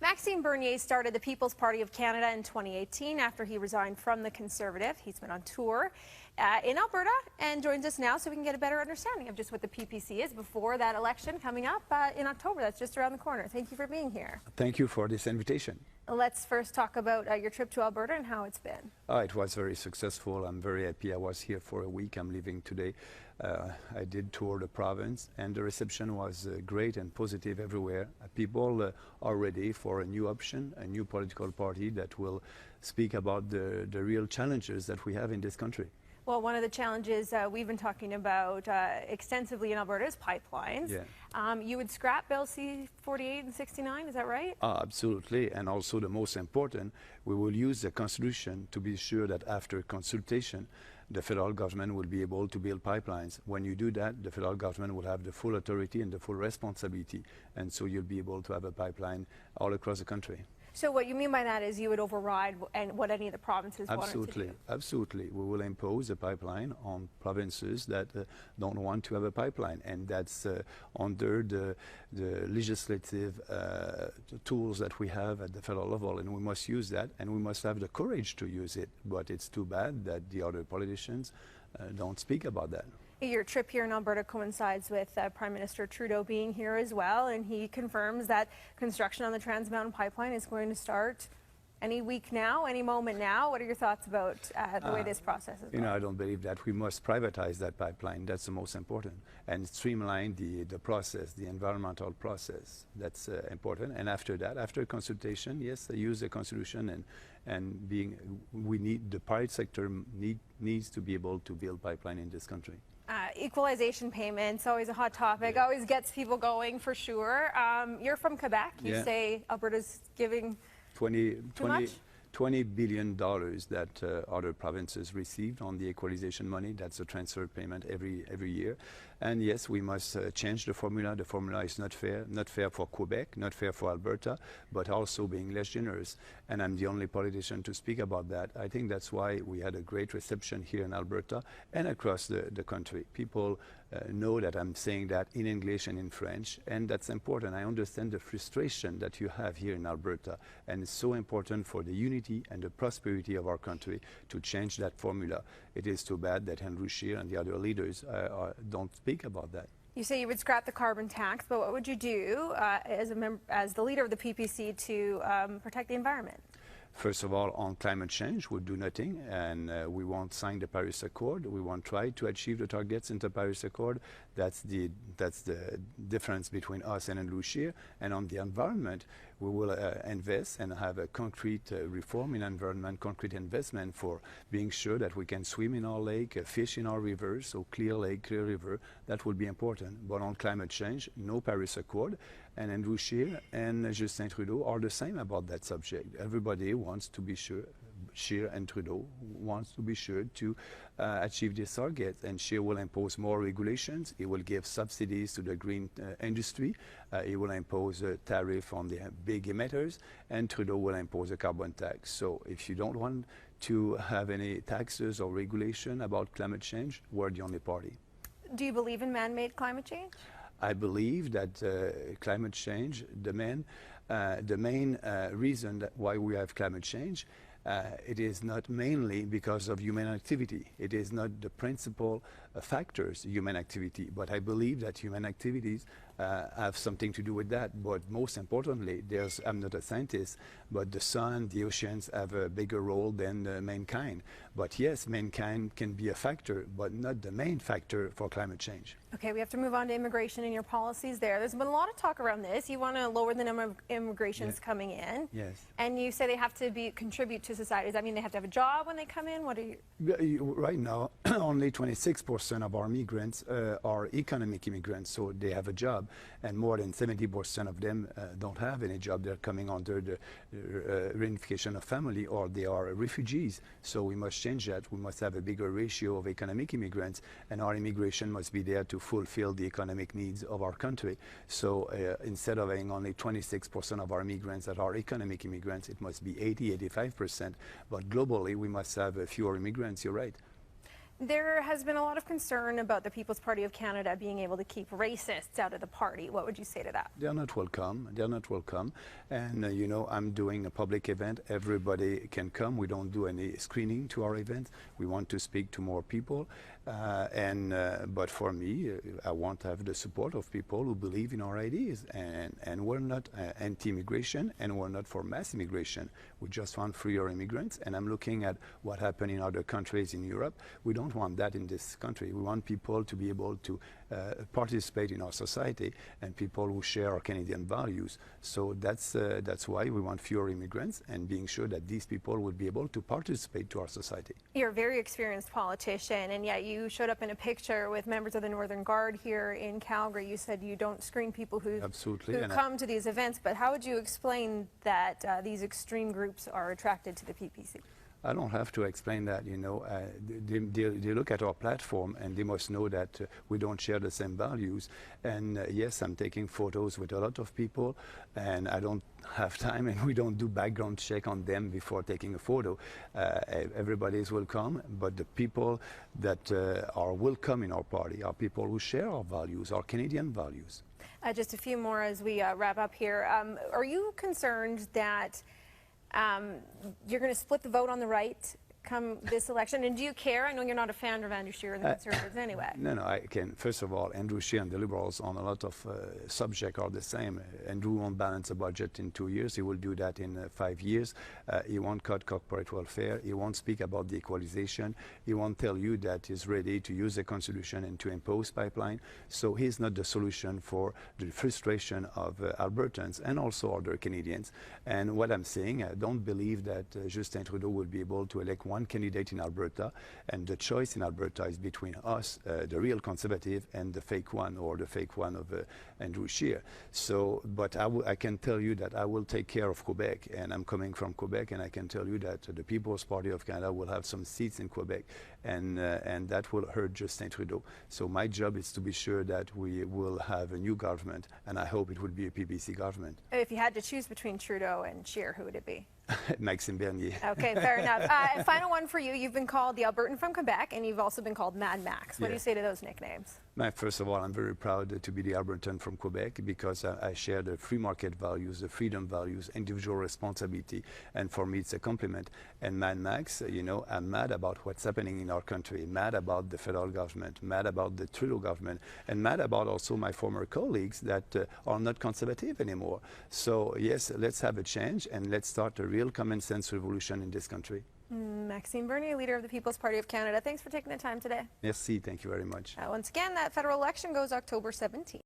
Maxime Bernier started the People's Party of Canada in 2018 after he resigned from the Conservative. He's been on tour in Alberta and joins us now so we can get a better understanding of just what the PPC is before that election coming up in October. That's just around the corner. Thank you for being here. Thank you for this invitation. Let's first talk about your trip to Alberta and how it's been. It was very successful. I'm very happy. I was here for a week. I'm leaving today. I did tour the province, and the reception was great and positive everywhere. People are ready for a new option, a new political party that will speak about the real challenges that we have in this country. Well, one of the challenges we've been talking about extensively in Alberta is pipelines. Yeah. You would scrap Bill C-48 and 69, is that right? Absolutely, and also the most important, we will use the Constitution to be sure that after consultation, the federal government will be able to build pipelines. When you do that, the federal government will have the full authority and the full responsibility, and so you'll be able to have a pipeline all across the country. So what you mean by that is you would override what any of the provinces wanted to do? Absolutely. We will impose a pipeline on provinces that don't want to have a pipeline, and that's under the legislative tools that we have at the federal level, and we must use that, and we must have the courage to use it. But it's too bad that the other politicians don't speak about that. Your trip here in Alberta coincides with Prime Minister Trudeau being here as well, and he confirms that construction on the Trans Mountain Pipeline is going to start any week now, any moment now. What are your thoughts about the way this process is going? I don't believe that. We must privatize that pipeline. That's the most important. And streamline the process, the environmental process. That's important. And after that, after consultation, yes, use the Constitution and the private sector needs to be able to build pipeline in this country. Equalization payments, always a hot topic, always gets people going for sure. You're from Quebec. You say Alberta's giving too much? $20 billion that other provinces received on the equalization money. That's a transfer payment every year. And yes, we must change the formula. The formula is not fair for Quebec, not fair for Alberta, but also being less generous. And I'm the only politician to speak about that. I think that's why we had a great reception here in Alberta and across the country. People know that I'm saying that in English and in French, and that's important. I understand the frustration that you have here in Alberta, and it's so important for the unity and the prosperity of our country to change that formula. It is too bad that Andrew Scheer and the other leaders don't speak about that. You say you would scrap the carbon tax, but what would you do as the leader of the PPC to protect the environment? First of all, on climate change, we'll do nothing, and we won't sign the Paris Accord. We won't try to achieve the targets in the Paris Accord. That's the difference between us and Andrew Scheer. And on the environment, we will invest and have a concrete reform in environment, concrete investment for being sure that we can swim in our lake, fish in our rivers, so clear lake, clear river. That will be important. But on climate change, no Paris Accord. And Andrew Scheer and Justin Trudeau are the same about that subject. Everybody wants to be sure, Scheer and Trudeau wants to be sure to achieve this target, and Scheer will impose more regulations. He will give subsidies to the green industry. He will impose a tariff on the big emitters, and Trudeau will impose a carbon tax. So if you don't want to have any taxes or regulation about climate change, we're the only party. Do you believe in man-made climate change? I believe that climate change, the main reason why we have climate change, it is not mainly because of human activity. It is not the principal factors, human activity, but I believe that human activities have something to do with that. But most importantly, I'm not a scientist, but the sun, the oceans have a bigger role than mankind. But yes, mankind can be a factor, but not the main factor for climate change. Okay, we have to move on to immigration and your policies there. There's been a lot of talk around this. You want to lower the number of immigrations coming in. Yes. And you say they have to contribute to society. Does that mean they have to have a job when they come in? What are you? Right now, only 26% of our migrants are economic immigrants, so they have a job. And more than 70% of them don't have any job. They're coming under the reunification of family, or they are refugees. So we must change that. We must have a bigger ratio of economic immigrants, and our immigration must be there to fulfill the economic needs of our country. So instead of having only 26% of our migrants that are economic immigrants, it must be 80, 85%. But globally, we must have fewer immigrants. You're right. There has been a lot of concern about the People's Party of Canada being able to keep racists out of the party. What would you say to that? They're not welcome. They're not welcome. And, you know, I'm doing a public event. Everybody can come. We don't do any screening to our event. We want to speak to more people. But for me, I want to have the support of people who believe in our ideas. And we're not anti-immigration, and we're not for mass immigration. We just want freer immigrants. And I'm looking at what happened in other countries in Europe. We don't want that in this country. We want people to be able to participate in our society, and people who share our Canadian values. So that's why we want fewer immigrants, and being sure that these people would be able to participate to our society. You're a very experienced politician, and yet you showed up in a picture with members of the Northern Guard here in Calgary. You said you don't screen people who come to these events, but how would you explain that these extreme groups are attracted to the PPC? I don't have to explain that, you know. They look at our platform and they must know that we don't share the same values. And yes, I'm taking photos with a lot of people, and I don't have time, and we don't do background check on them before taking a photo. Everybody is welcome, but the people that are welcome in our party are people who share our values, our Canadian values. Just a few more as we wrap up here. Are you concerned that you're going to split the vote on the right come this election? And do you care? I know you're not a fan of Andrew Scheer and the Conservatives anyway. No, I can. First of all, Andrew Scheer and the Liberals on a lot of subjects are the same. Andrew won't balance a budget in 2 years. He will do that in 5 years. He won't cut corporate welfare. He won't speak about the equalization. He won't tell you that he's ready to use the Constitution and to impose pipeline. So he's not the solution for the frustration of Albertans and also other Canadians. And what I'm saying, I don't believe that Justin Trudeau will be able to elect one candidate in Alberta, and the choice in Alberta is between us, the real Conservative, and the fake one, or the fake one of Andrew Scheer. So, but I can tell you that I will take care of Quebec, and I'm coming from Quebec, and I can tell you that the People's Party of Canada will have some seats in Quebec, and that will hurt Justin Trudeau. So my job is to be sure that we will have a new government, and I hope it will be a PPC government. If you had to choose between Trudeau and Scheer, who would it be? Maxime Bernier. Okay, fair enough. Final one for you. You've been called the Albertan from Quebec, and you've also been called Mad Max. What do you say to those nicknames? First of all, I'm very proud to be the Albertan from Quebec, because I share the free market values, the freedom values, individual responsibility, and for me it's a compliment. And Mad Max, you know, I'm mad about what's happening in our country, mad about the federal government, mad about the Trudeau government, and mad about also my former colleagues that are not conservative anymore. So yes, let's have a change, and let's start a real common sense revolution in this country. Maxime Bernier, leader of the People's Party of Canada. Thanks for taking the time today. Merci, thank you very much. Once again, that federal election goes October 17th.